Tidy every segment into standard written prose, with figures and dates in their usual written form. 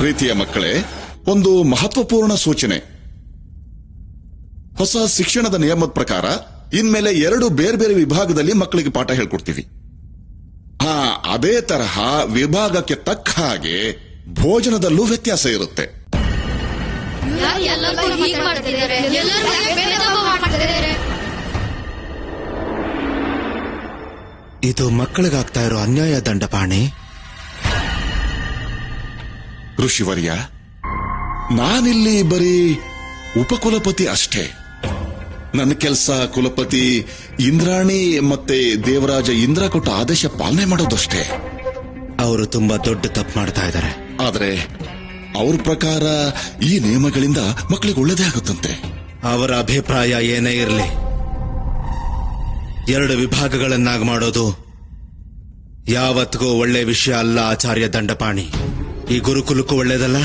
ಪ್ರೀತಿಯ ಮಕ್ಕಳೇ, ಒಂದು ಮಹತ್ವಪೂರ್ಣ ಸೂಚನೆ. ಹೊಸ ಶಿಕ್ಷಣದ ನಿಯಮದ ಪ್ರಕಾರ ಇನ್ಮೇಲೆ 2 ಬೇರೆ ಬೇರೆ ವಿಭಾಗದಲ್ಲಿ ಮಕ್ಕಳಿಗೆ ಪಾಠ ಹೇಳ್ಕೊಡ್ತೀವಿ. ಅದೇ ತರಹ ವಿಭಾಗಕ್ಕೆ ತಕ್ಕ ಹಾಗೆ ಭೋಜನದಲ್ಲೂ ವ್ಯತ್ಯಾಸ ಇರುತ್ತೆ. ಇದು ಮಕ್ಕಳಿಗಾಗ್ತಾ ಇರೋ ಅನ್ಯಾಯ ದಂಡಪಾಣಿ. ಋಷಿವರ್ಯ, ನಾನಿಲ್ಲಿ ಬರೀ ಉಪಕುಲಪತಿ ಅಷ್ಟೇ. ನನ್ನ ಕೆಲಸ ಕುಲಪತಿ ಇಂದ್ರಾಣಿ ಮತ್ತೆ ದೇವರಾಜ ಇಂದ್ರ ಕೊಟ್ಟ ಆದೇಶ ಪಾಲನೆ ಮಾಡೋದಷ್ಟೇ. ಅವರು ತುಂಬಾ ದೊಡ್ಡ ತಪ್ಪು ಮಾಡ್ತಾ ಇದ್ದಾರೆ. ಆದ್ರೆ ಅವ್ರ ಪ್ರಕಾರ ಈ ನಿಯಮಗಳಿಂದ ಮಕ್ಕಳಿಗೆ ಒಳ್ಳೇದೇ ಆಗುತ್ತಂತೆ. ಅವರ ಅಭಿಪ್ರಾಯ ಏನೇ ಇರಲಿ, 2 ವಿಭಾಗಗಳನ್ನಾಗಿ ಮಾಡೋದು ಯಾವತ್ತಿಗೂ ಒಳ್ಳೆ ವಿಷಯ ಅಲ್ಲ ಆಚಾರ್ಯ ದಂಡಪಾಣಿ. ಈ ಗುರುಕುಲಕ್ಕೂ ಒಳ್ಳೇದಲ್ಲ,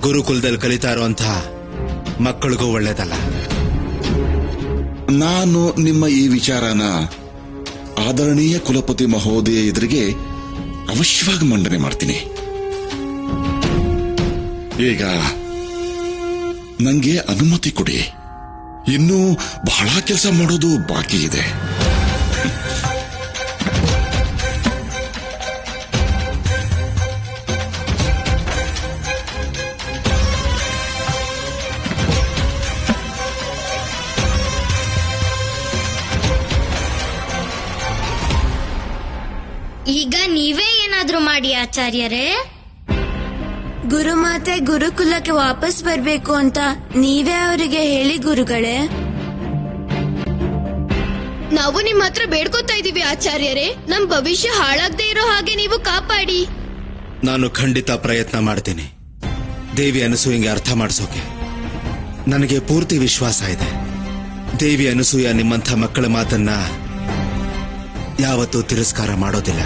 ಗುರುಕುಲದಲ್ಲಿ ಕಲಿತಾ ಇರುವಂತಹ ಮಕ್ಕಳಿಗೂ ಒಳ್ಳೇದಲ್ಲ. ನಾನು ನಿಮ್ಮ ಈ ವಿಚಾರನ ಆದರಣೀಯ ಕುಲಪತಿ ಮಹೋದಯ ಎದುರಿಗೆ ಅವಶ್ಯವಾಗಿ ಮಂಡನೆ ಮಾಡ್ತೀನಿ. ಈಗ ನಂಗೆ ಅನುಮತಿ ಕೊಡಿ. ಇನ್ನೂ ಬಹಳ ಕೆಲಸ ಮಾಡೋದು ಬಾಕಿ ಇದೆ. ಈಗ ನೀವೇ ಏನಾದ್ರೂ ಮಾಡಿ ಆಚಾರ್ಯರೇ. ಗುರುಮಾತೆ ಗುರುಕುಲಕ್ಕೆ ವಾಪಸ್ ಬರ್ಬೇಕು ಅಂತ ನೀವೇ ಅವರಿಗೆ ಹೇಳಿ ಗುರುಗಳೇ. ನಾವು ನಿಮ್ಮ ಹತ್ರ ಬೇಡ್ಕೊತಾ ಇದೀವಿ ಆಚಾರ್ಯರೇ, ನಮ್ ಭವಿಷ್ಯ ಹಾಳಾಗದೆ ಇರೋ ಹಾಗೆ ನೀವು ಕಾಪಾಡಿ. ನಾನು ಖಂಡಿತ ಪ್ರಯತ್ನ ಮಾಡ್ತೀನಿ ದೇವಿ ಅನಸೂಯಂಗೆ ಅರ್ಥ ಮಾಡಿಸೋಕೆ. ನನಗೆ ಪೂರ್ತಿ ವಿಶ್ವಾಸ ಇದೆ. ದೇವಿ ಅನಸೂಯ ನಿಮ್ಮಂಥ ಮಕ್ಕಳ ಮಾತನ್ನ ಯಾವತ್ತೂ ತಿರಸ್ಕಾರ ಮಾಡೋದಿಲ್ಲ.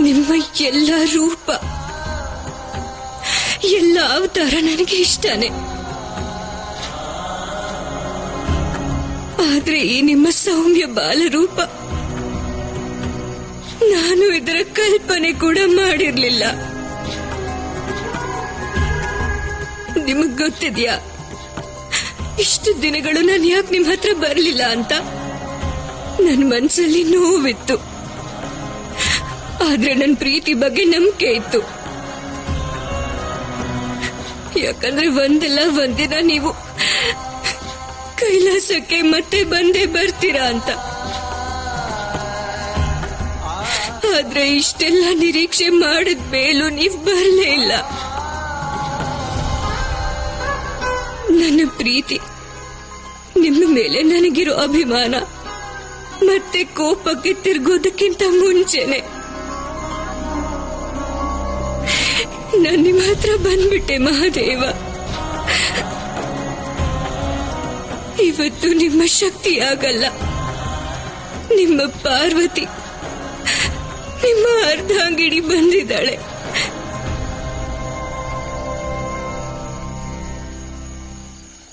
ನಿಮ್ಮ ಎಲ್ಲ ರೂಪ, ಎಲ್ಲ ಅವತಾರ ನನಗೆ ಇಷ್ಟನೇ. ಆದ್ರೆ ಈ ನಿಮ್ಮ ಸೌಮ್ಯ ಬಾಲರೂಪ ನಾನು ಇದರ ಕಲ್ಪನೆ ಕೂಡ ಮಾಡಿರ್ಲಿಲ್ಲ. ನಿಮಗ್ ಗೊತ್ತಿದ್ಯಾ ಇಷ್ಟು ದಿನಗಳು ನಾನು ಯಾಕೆ ನಿಮ್ ಹತ್ರ ಬರ್ಲಿಲ್ಲ ಅಂತ? ನನ್ನ ಮನ್ಸಲ್ಲಿ ನೋವಿತ್ತು, ಆದ್ರೆ ನನ್ನ ಪ್ರೀತಿ ಬಗ್ಗೆ ನಂಬಿಕೆ ಇತ್ತು. ಯಾಕಂದ್ರೆ ಒಂದಲ್ಲ ಒಂದಿನ ನೀವು ಕೈಲಾಸಕ್ಕೆ ಮತ್ತೆ ಬಂದೇ ಬರ್ತೀರಾ ಅಂತ. ಆದ್ರೆ ಇಷ್ಟೆಲ್ಲ ನಿರೀಕ್ಷೆ ಮಾಡಿದ ಮೇಲೂ ನೀವು ಬರಲೇ ಇಲ್ಲ. ನನ್ನ ಪ್ರೀತಿ, ನಿಮ್ಮ ಮೇಲೆ ನನಗಿರೋ ಅಭಿಮಾನ ಮತ್ತೆ ಕೋಪಕ್ಕೆ ತಿರುಗೋದಕ್ಕಿಂತ ಮುಂಚೆನೆ ನಾನು ನಿಮ್ಮ ಹತ್ರ ಬಂದ್ಬಿಟ್ಟೆ ಮಹಾದೇವ. ಇವತ್ತು ನಿಮ್ಮ ಶಕ್ತಿ ಆಗಲ್ಲ, ನಿಮ್ಮ ಪಾರ್ವತಿ, ನಿಮ್ಮ ಅರ್ಧಾಂಗಿಣಿ ಬಂದಿದ್ದಾಳೆ.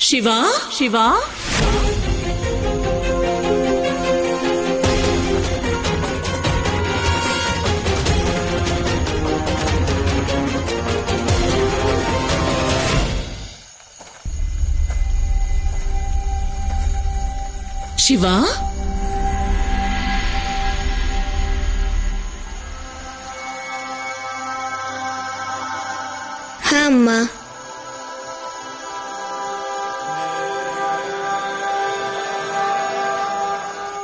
ಶಿವ ಶಿವ ಶಿವ ಹಾ ಅಮ್ಮ.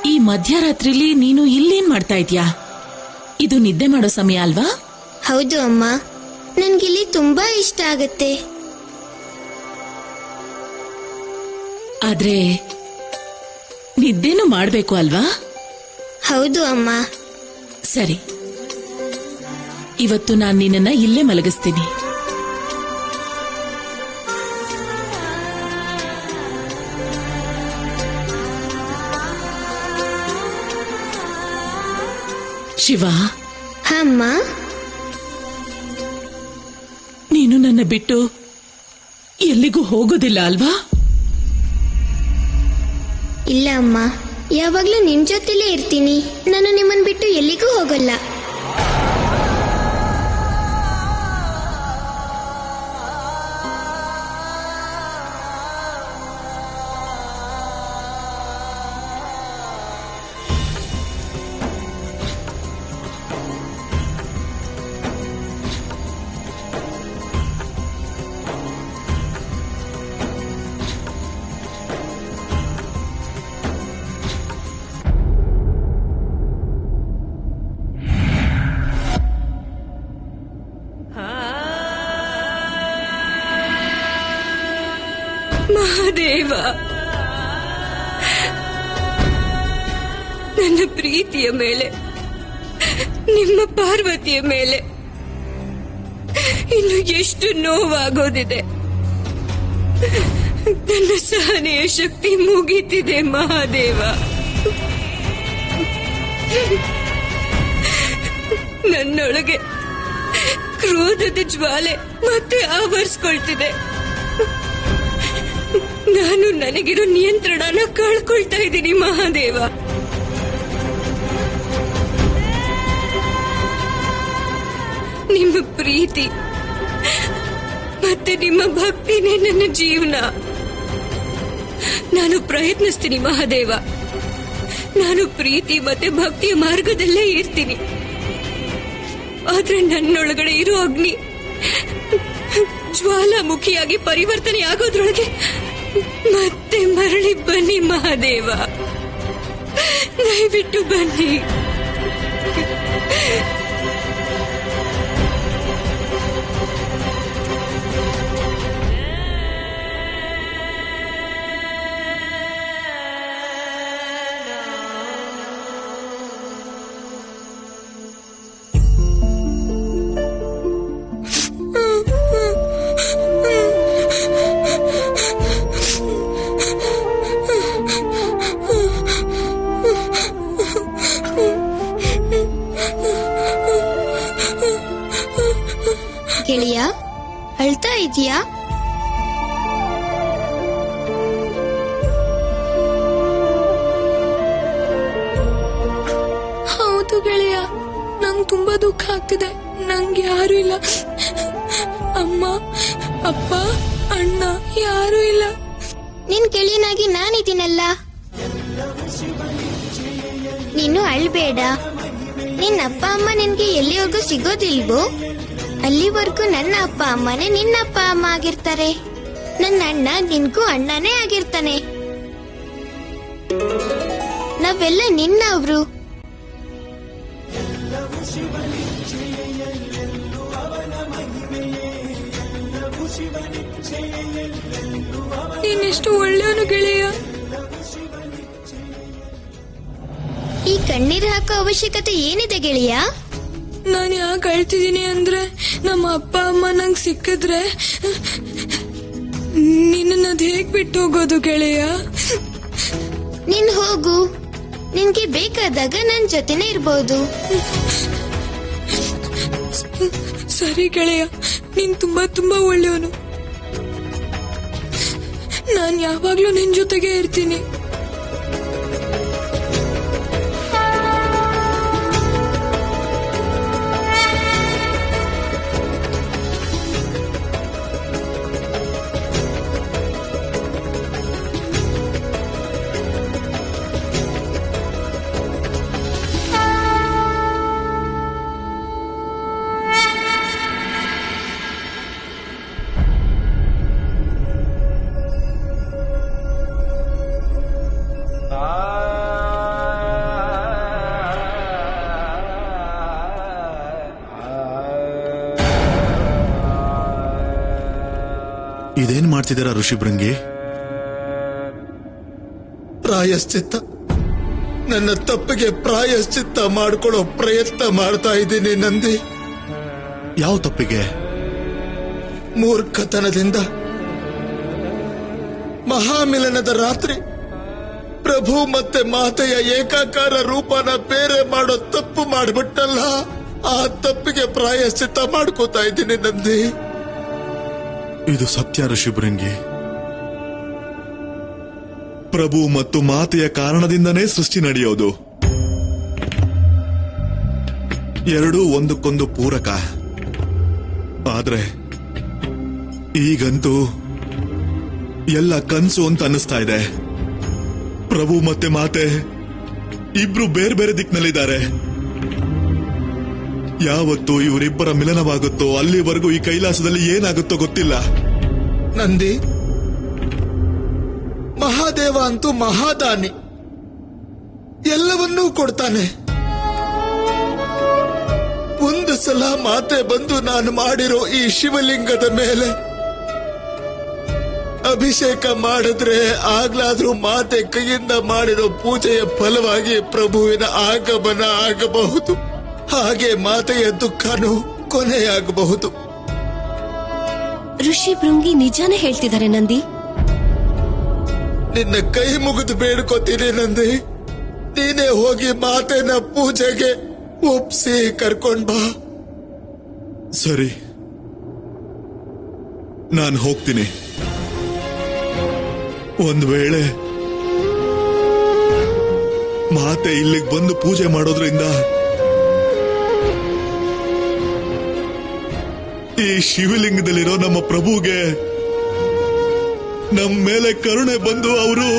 ಈ ಮಧ್ಯರಾತ್ರಿಲಿ ನೀನು ಇಲ್ಲೇನ್ ಮಾಡ್ತಾ ಇದ್ಯಾ? ಇದು ನಿದ್ದೆ ಮಾಡೋ ಸಮಯ ಅಲ್ವಾ? ಹೌದು ಅಮ್ಮ, ನನ್ಗಿಲ್ಲಿ ತುಂಬಾ ಇಷ್ಟ ಆಗತ್ತೆ. ಆದ್ರೆ ನಿದ್ದೆನೂ ಮಾಡ್ಬೇಕು ಅಲ್ವಾ? ಹೌದು ಅಮ್ಮ. ಸರಿ, ಇವತ್ತು ನಾನು ನಿನ್ನನ್ನ ಇಲ್ಲೇ ಮಲಗಿಸ್ತೀನಿ. ಶಿವ, ಹಾ ಅಮ್ಮ. ನೀನು ನನ್ನ ಬಿಟ್ಟು ಎಲ್ಲಿಗೂ ಹೋಗೋದಿಲ್ಲ ಅಲ್ವಾ? ಇಲ್ಲ ಅಮ್ಮ, ಯಾವಾಗ್ಲೂ ನಿಮ್ ಜೊತೆಲೇ ಇರ್ತೀನಿ. ನಾನು ನಿಮ್ಮನ್ ಬಿಟ್ಟು ಎಲ್ಲಿಗೂ ಹೋಗಲ್ಲ. ಮಹಾದೇವ, ನನ್ನ ಪ್ರೀತಿಯ ಮೇಲೆ, ನಿಮ್ಮ ಪಾರ್ವತಿಯ ಮೇಲೆ ಇನ್ನು ಎಷ್ಟು ನೋವಾಗೋದಿದೆ. ನನ್ನ ಸಹನೆಯ ಶಕ್ತಿ ಮುಗಿತಿದೆ ಮಹಾದೇವ. ನನ್ನೊಳಗೆ ಕ್ರೋಧದ ಜ್ವಾಲೆ ಮತ್ತೆ ಆವರಿಸ್ಕೊಳ್ತಿದೆ. ನಾನು ನನಗಿರೋ ನಿಯಂತ್ರಣನ ಕಳ್ಕೊಳ್ತಾ ಇದ್ದೀನಿ ಮಹಾದೇವ. ನಿಮ್ಮ ಪ್ರೀತಿ ಮತ್ತೆ ನಿಮ್ಮ ಭಕ್ತಿನೇ ನನ್ನ ಜೀವನ. ನಾನು ಪ್ರಯತ್ನಿಸ್ತೀನಿ ಮಹಾದೇವ. ನಾನು ಪ್ರೀತಿ ಮತ್ತೆ ಭಕ್ತಿಯ ಮಾರ್ಗದಲ್ಲೇ ಇರ್ತೀನಿ. ಆದ್ರೆ ನನ್ನೊಳಗಡೆ ಇರೋ ಅಗ್ನಿ ಜ್ವಾಲಾಮುಖಿಯಾಗಿ ಪರಿವರ್ತನೆ ಆಗೋದ್ರೊಳಗೆ ಮತ್ತೆ ಮರಳಿ ಬನ್ನಿ ಮಹಾದೇವ, ದಯವಿಟ್ಟು ಬನ್ನಿ. ಗೆಳೆಯ, ಅಳ್ತಾ ಇದೀಯಾ? ಹೌದು ಗೆಳೆಯ, ನಂಗೆ ತುಂಬಾ ದುಃಖ ಆಗ್ತಿದೆ. ನಂಗೆ ಯಾರು ಇಲ್ಲ. ಅಮ್ಮ, ಅಪ್ಪ, ಅಣ್ಣ ಯಾರು ಇಲ್ಲ. ನಿನ್ ಗೆಳೆಯನಾಗಿ ನಾನಿದ್ದೀನಲ್ಲ. ನೀನು ಅಳ್ಬೇಡ. ನಿನ್ನ ಅಪ್ಪ ಅಮ್ಮ ನಿನ್ಗೆ ಎಲ್ಲಿವರೆಗೂ ಸಿಗೋದಿಲ್ವೋ ಅಲ್ಲಿವರೆಗೂ ನನ್ನ ಅಪ್ಪ ಅಮ್ಮನೇ ನಿನ್ನ ಅಪ್ಪ ಅಮ್ಮ ಆಗಿರ್ತಾರೆ. ನನ್ನ ಅಣ್ಣ ನಿನ್ಗೂ ಅಣ್ಣನೇ ಆಗಿರ್ತಾನೆ. ನಾವೆಲ್ಲ ನಿನ್ನವ್ರು. ನೀನೆಷ್ಟು ಒಳ್ಳೆಯವನು ಗೆಳೆಯ. ಈ ಕಣ್ಣೀರು ಹಾಕೋ ಅವಶ್ಯಕತೆ ಏನಿದೆ ಗೆಳೆಯ? ನಾನು ಯಾಕೆ ಅಳ್ತಿದ್ದೀನಿ ಅಂದ್ರೆ, ನಮ್ಮ ಅಪ್ಪ ಅಮ್ಮ ನಂಗೆ ಸಿಕ್ಕಿದ್ರೆ ನಿನ್ನ ಹೇಗ್ ಬಿಟ್ಟು ಹೋಗೋದು ಗೆಳೆಯ? ನೀನ್ ಹೋಗು. ನಿನ್ಗೆ ಬೇಕಾದಾಗ ನನ್ ಜೊತೆನೆ ಇರ್ಬೋದು. ಸರಿ ಗೆಳೆಯ, ನೀನ್ ತುಂಬಾ ತುಂಬಾ ಒಳ್ಳೆಯವನು. ನಾನ್ ಯಾವಾಗ್ಲೂ ನಿನ್ ಜೊತೆಗೆ ಇರ್ತೀನಿ. ಇದೇನ್ ಮಾಡ್ತಿದ್ದೀರಾ ಋಷಿಭೃಂಗಿ? ಪ್ರಾಯಶ್ಚಿತ್ತ, ನನ್ನ ತಪ್ಪಿಗೆ ಪ್ರಾಯಶ್ಚಿತ್ತ ಮಾಡ್ಕೊಳ್ಳೋ ಪ್ರಯತ್ನ ಮಾಡ್ತಾ ಇದ್ದೀನಿ ನಂದಿ. ಯಾವ ತಪ್ಪಿಗೆ? ಮೂರ್ಖತನದಿಂದ ಮಹಾಮಿಲನದ ರಾತ್ರಿ ಪ್ರಭು ಮತ್ತೆ ಮಾತೆಯ ಏಕಾಕಾರ ರೂಪನ ಬೇರೆ ಮಾಡೋ ತಪ್ಪು ಮಾಡ್ಬಿಟ್ಟಲ್ಲ, ಆ ತಪ್ಪಿಗೆ ಪ್ರಾಯಶ್ಚಿತ್ತ ಮಾಡ್ಕೋತಾ ಇದ್ದೀನಿ ನಂದಿ. ಇದು ಸತ್ಯ ಋಷಿಭೃಂಗಿ. ಪ್ರಭು ಮತ್ತು ಮಾತೆಯ ಕಾರಣದಿಂದನೇ ಸೃಷ್ಟಿ ನಡೆಯೋದು. ಎರಡೂ ಒಂದಕ್ಕೊಂದು ಪೂರಕ. ಆದ್ರೆ ಈಗಂತೂ ಎಲ್ಲ ಕನ್ಸು ಅಂತ ಅನ್ನಿಸ್ತಾ ಇದೆ. ಪ್ರಭು ಮತ್ತೆ ಮಾತೆ ಇಬ್ರು ಬೇರೆ ಬೇರೆ ದಿಕ್ಕಿನಲ್ಲಿದ್ದಾರೆ. ಯಾವತ್ತು ಇವರಿಬ್ಬರ ಮಿಲನವಾಗುತ್ತೋ ಅಲ್ಲಿವರೆಗೂ ಈ ಕೈಲಾಸದಲ್ಲಿ ಏನಾಗುತ್ತೋ ಗೊತ್ತಿಲ್ಲ. ನಂದಿ, ಮಹಾದೇವ ಅಂತೂ ಮಹಾದಾನಿ, ಎಲ್ಲವನ್ನೂ ಕೊಡ್ತಾನೆ. ಒಂದು ಸಲ ಮಾತೆ ಬಂದು ನಾನು ಮಾಡಿರೋ ಈ ಶಿವಲಿಂಗದ ಮೇಲೆ ಅಭಿಷೇಕ ಮಾಡಿದ್ರೆ ಆಗ್ಲಾದ್ರೂ ಮಾತೆ ಕೈಯಿಂದ ಮಾಡಿರೋ ಪೂಜೆಯ ಫಲವಾಗಿ ಪ್ರಭುವಿನ ಆಗಮನ ಆಗಬಹುದು. ಹಾಗೆ ಮಾತೆಯ ದುಃಖನೂ ಕೊನೆಯಾಗಬಹುದು. ಋಷಿ ಭೃಂಗಿ ನಿಜಾನೇ ಹೇಳ್ತಿದ್ದಾರೆ ನಂದಿ. ನಿನ್ನ ಕೈ ಮುಗಿದು ಬೇಡ್ಕೋತೀನಿ ನಂದಿ, ನೀನೇ ಹೋಗಿ ಮಾತೆನ ಪೂಜೆಗೆ ಒಪ್ಸಿ ಕರ್ಕೊಂಡ್ ಬಾ. ಸರಿ, ನಾನು ಹೋಗ್ತೀನಿ. ಒಂದ್ ವೇಳೆ ಮಾತೆ ಇಲ್ಲಿಗೆ ಬಂದು ಪೂಜೆ ಮಾಡೋದ್ರಿಂದ ಈ ಶಿವಲಿಂಗದಲ್ಲಿರೋ ನಮ್ಮ ಪ್ರಭುಗೆ ನಮ್ಮ ಮೇಲೆ ಕರುಣೆ ಬಂದು ಅವರು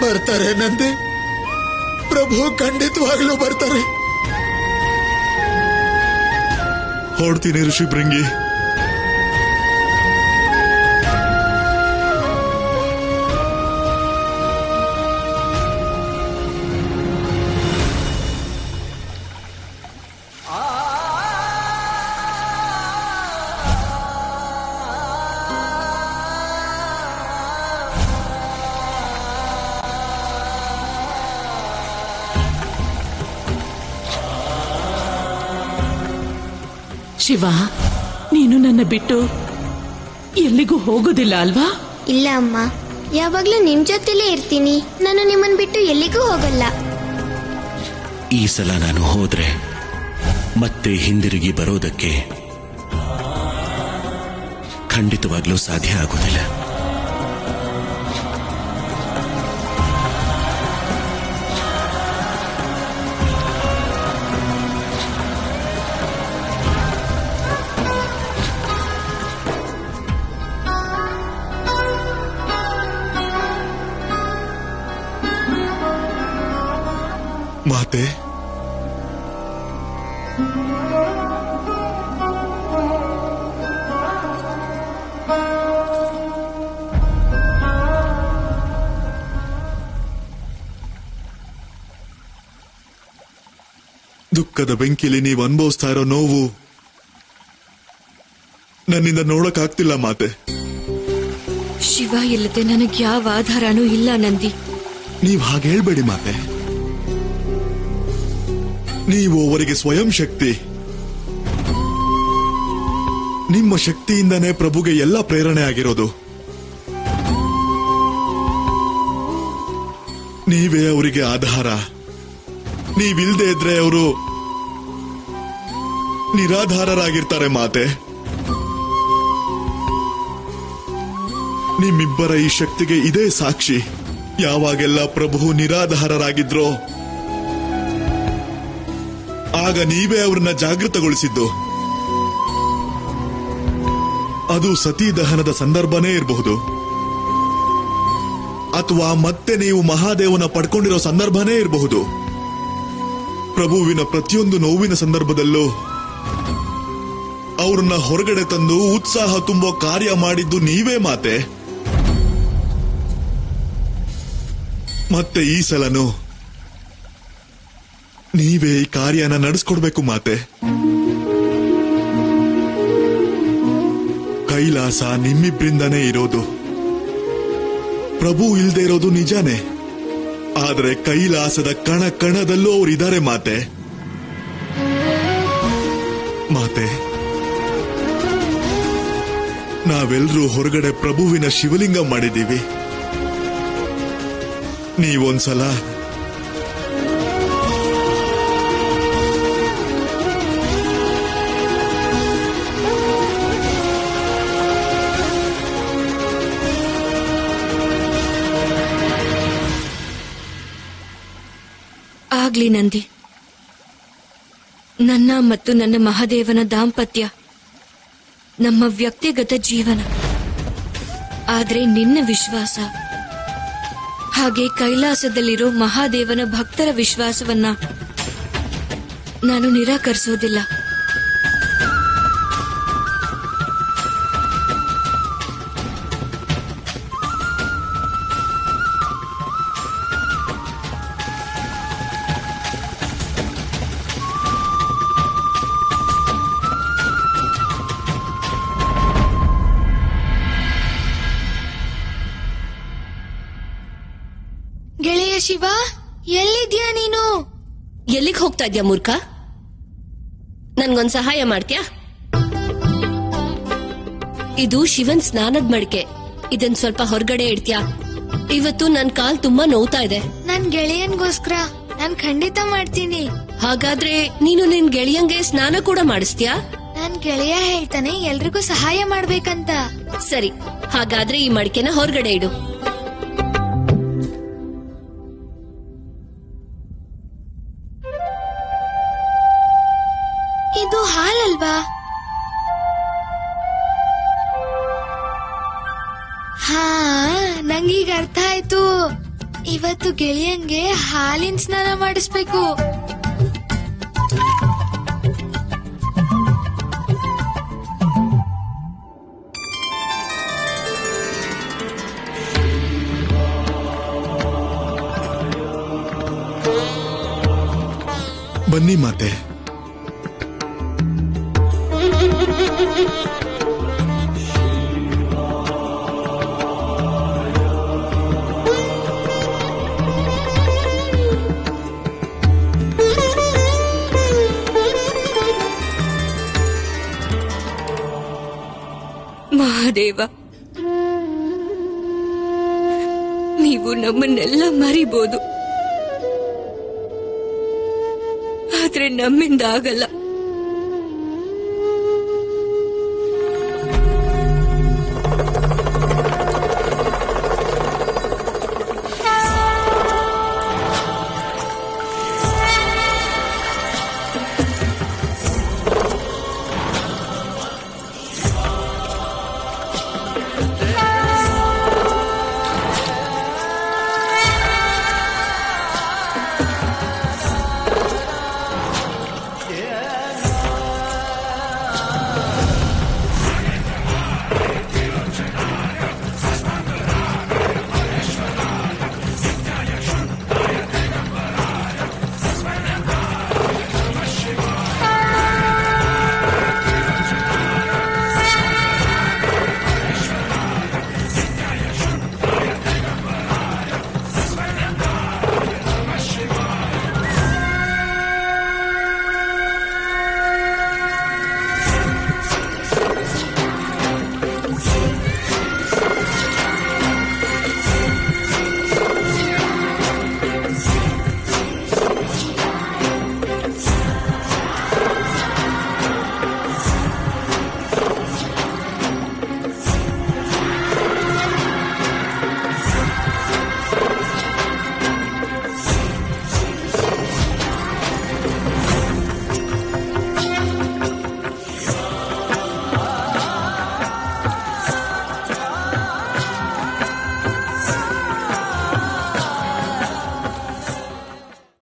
ಬರ್ತಾರೆ ನಂದಿ, ಪ್ರಭು ಖಂಡಿತವಾಗ್ಲೂ ಬರ್ತಾರೆ. ಹೊರಡ್ತೀನಿ ಋಷಿಭೃಂಗಿ. ಶಿವ, ನೀನು ನನ್ನ ಬಿಟ್ಟು ಎಲ್ಲಿಗೂ ಹೋಗೋದಿಲ್ಲ ಅಲ್ವಾ? ಇಲ್ಲ ಅಮ್ಮ, ಯಾವಾಗ್ಲೂ ನಿಮ್ ಜೊತೆಲೇ ಇರ್ತೀನಿ. ನಾನು ನಿಮ್ಮನ್ ಬಿಟ್ಟು ಎಲ್ಲಿಗೂ ಹೋಗಲ್ಲ. ಈ ಸಲ ನಾನು ಹೋದ್ರೆ ಮತ್ತೆ ಹಿಂದಿರುಗಿ ಬರೋದಕ್ಕೆ ಖಂಡಿತವಾಗ್ಲೂ ಸಾಧ್ಯ ಆಗೋದಿಲ್ಲ. ಮಾತೆ, ದುಃಖದ ಬೆಂಕಿಲಿ ನೀವು ಅನುಭವಿಸ್ತಾ ಇರೋ ನೋವು ನನ್ನಿಂದ ನೋಡಕ್ಕಾಗ್ತಿಲ್ಲ ಮಾತೆ. ಶಿವ ಇಲ್ಲದೆ ನನಗೆ ಯಾವ ಆಧಾರನೂ ಇಲ್ಲ ನಂದಿ. ನೀವು ಹಾಗೆ ಹೇಳ್ಬೇಡಿ ಮಾತೆ. ನೀವು ಅವರಿಗೆ ಸ್ವಯಂ ಶಕ್ತಿ. ನಿಮ್ಮ ಶಕ್ತಿಯಿಂದನೇ ಪ್ರಭುಗೆ ಎಲ್ಲ ಪ್ರೇರಣೆ ಆಗಿರೋದು. ನೀವೇ ಅವರಿಗೆ ಆಧಾರ. ನೀವಿಲ್ದೇ ಇದ್ರೆ ಅವರು ನಿರಾಧಾರರಾಗಿರ್ತಾರೆ ಮಾತೆ. ನಿಮ್ಮಿಬ್ಬರ ಈ ಶಕ್ತಿಗೆ ಇದೇ ಸಾಕ್ಷಿ. ಯಾವಾಗೆಲ್ಲ ಪ್ರಭು ನಿರಾಧಾರರಾಗಿದ್ರೋ ಆಗ ನೀವೇ ಅವ್ರನ್ನ ಜಾಗೃತಗೊಳಿಸಿದ್ದು. ಅದು ಸತೀ ದಹನದ ಸಂದರ್ಭನೇ ಇರಬಹುದು, ಅಥವಾ ಮತ್ತೆ ನೀವು ಮಹಾದೇವನ ಪಡ್ಕೊಂಡಿರೋ ಸಂದರ್ಭನೇ ಇರಬಹುದು. ಪ್ರಭುವಿನ ಪ್ರತಿಯೊಂದು ನೋವಿನ ಸಂದರ್ಭದಲ್ಲೂ ಅವ್ರನ್ನ ಹೊರಗಡೆ ತಂದು ಉತ್ಸಾಹ ತುಂಬೋ ಕಾರ್ಯ ಮಾಡಿದ್ದು ನೀವೇ ಮಾತೆ. ಮತ್ತೆ ಈ ಸಲನು ನೀವೇ ಈ ಕಾರ್ಯನ ನಡೆಸ್ಕೊಡ್ಬೇಕು ಮಾತೆ. ಕೈಲಾಸ ಕೈಲಾಸ ನಿಮ್ಮಿಬ್ರಿಂದನೇ ಇರೋದು. ಪ್ರಭು ಇಲ್ದೇ ಇರೋದು ನಿಜಾನೇ, ಆದ್ರೆ ಕೈಲಾಸದ ಕಣ ಕಣದಲ್ಲೂ ಅವರಿದ್ದಾರೆ. ಮಾತೆ ನಾವೆಲ್ಲರೂ ಹೊರಗಡೆ ಪ್ರಭುವಿನ ಶಿವಲಿಂಗ ಮಾಡಿದ್ದೀವಿ. ನೀವೊಂದ್ಸಲ ಆಗ್ಲಿ ನಂದಿ. ನನ್ನ ಮತ್ತು ನನ್ನ ಮಹಾದೇವನ ದಾಂಪತ್ಯ ನಮ್ಮ ವ್ಯಕ್ತಿಗತ ಜೀವನ. ಆದ್ರೆ ನಿನ್ನ ವಿಶ್ವಾಸ ಹಾಗೆ ಕೈಲಾಸದಲ್ಲಿರೋ ಮಹಾದೇವನ ಭಕ್ತರ ವಿಶ್ವಾಸವನ್ನ ನಾನು ನಿರಾಕರಿಸೋದಿಲ್ಲ. ಗೆಳೆಯ ಶಿವ, ಎಲ್ಲಿದ್ಯಾ ನೀನು? ಎಲ್ಲಿಗೆ ಹೋಗ್ತಾ ಇದ್ಯಾ ಮೂರ್ಖ? ನನ್ಗೊಂದ್ ಸಹಾಯ ಮಾಡ್ತ್ಯಾ? ಇದು ಶಿವನ್ ಸ್ನಾನದ ಮಡಿಕೆ. ಇದನ್ ಸ್ವಲ್ಪ ಹೊರಗಡೆ ಇಡ್ತ್ಯಾ? ಇವತ್ತು ನನ್ ಕಾಲ್ ತುಂಬಾ ನೋವ್ತಾ ಇದೆ. ನನ್ ಗೆಳೆಯನ್ಗೋಸ್ಕರ ನಾನ್ ಖಂಡಿತ ಮಾಡ್ತೀನಿ. ಹಾಗಾದ್ರೆ ನೀನು ನಿನ್ ಗೆಳೆಯಂಗೆ ಸ್ನಾನ ಕೂಡ ಮಾಡಿಸ್ತ್ಯಾ? ನನ್ ಗೆಳೆಯ ಹೇಳ್ತಾನೆ ಎಲ್ರಿಗೂ ಸಹಾಯ ಮಾಡ್ಬೇಕಂತ. ಸರಿ, ಹಾಗಾದ್ರೆ ಈ ಮಡಿಕೆನ ಹೊರಗಡೆ ಇಡು. ಇದು ಹಾಲಲ್ವಾ? ಹಾ, ನಂಗೀಗ ಅರ್ಥ ಆಯ್ತು. ಇವತ್ತು ಗೆಳೆಯಂಗೆ ಹಾಲಿನ ಸ್ನಾನ ಮಾಡಿಸ್ಬೇಕು. ಬನ್ನಿ ಮಾತೆ. ಮಹಾದೇವ, ನೀವು ನಮ್ಮನ್ನೆಲ್ಲ ಮರಿಬಹುದು, ಆದ್ರೆ ನಮ್ಮಿಂದ ಆಗಲ್ಲ.